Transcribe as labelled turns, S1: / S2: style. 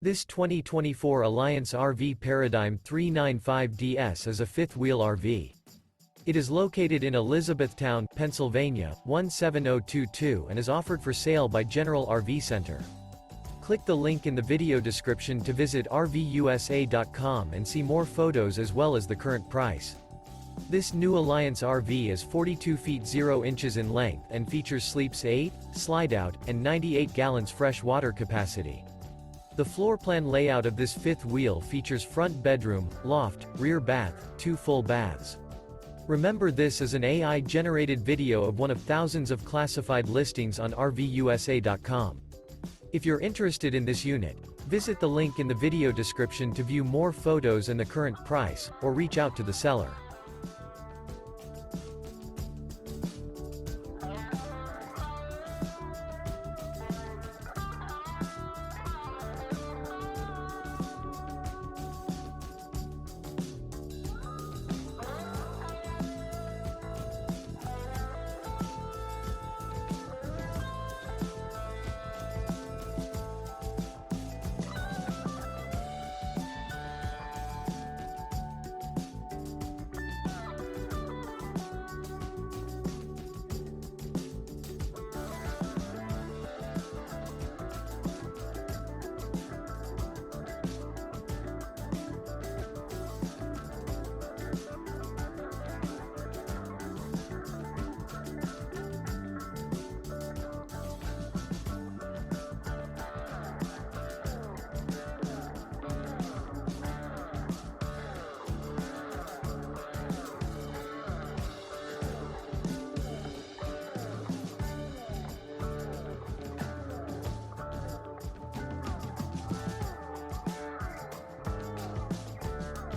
S1: This 2024 Alliance RV Paradigm 395DS is a fifth-wheel RV. It is located in Elizabethtown, Pennsylvania, 17022 and is offered for sale by General RV Center. Click the link in the video description to visit RVUSA.com and see more photos as well as the current price. This new Alliance RV is 42 feet 0 inches in length and features sleeps 8, Slideout, and 98 gallons fresh water capacity. The floor plan layout of this fifth wheel features front bedroom, loft, rear bath, 2 full baths. Remember, this is an AI-generated video of one of thousands of classified listings on RVUSA.com. If you're interested in this unit, visit the link in the video description to view more photos and the current price, or reach out to the seller.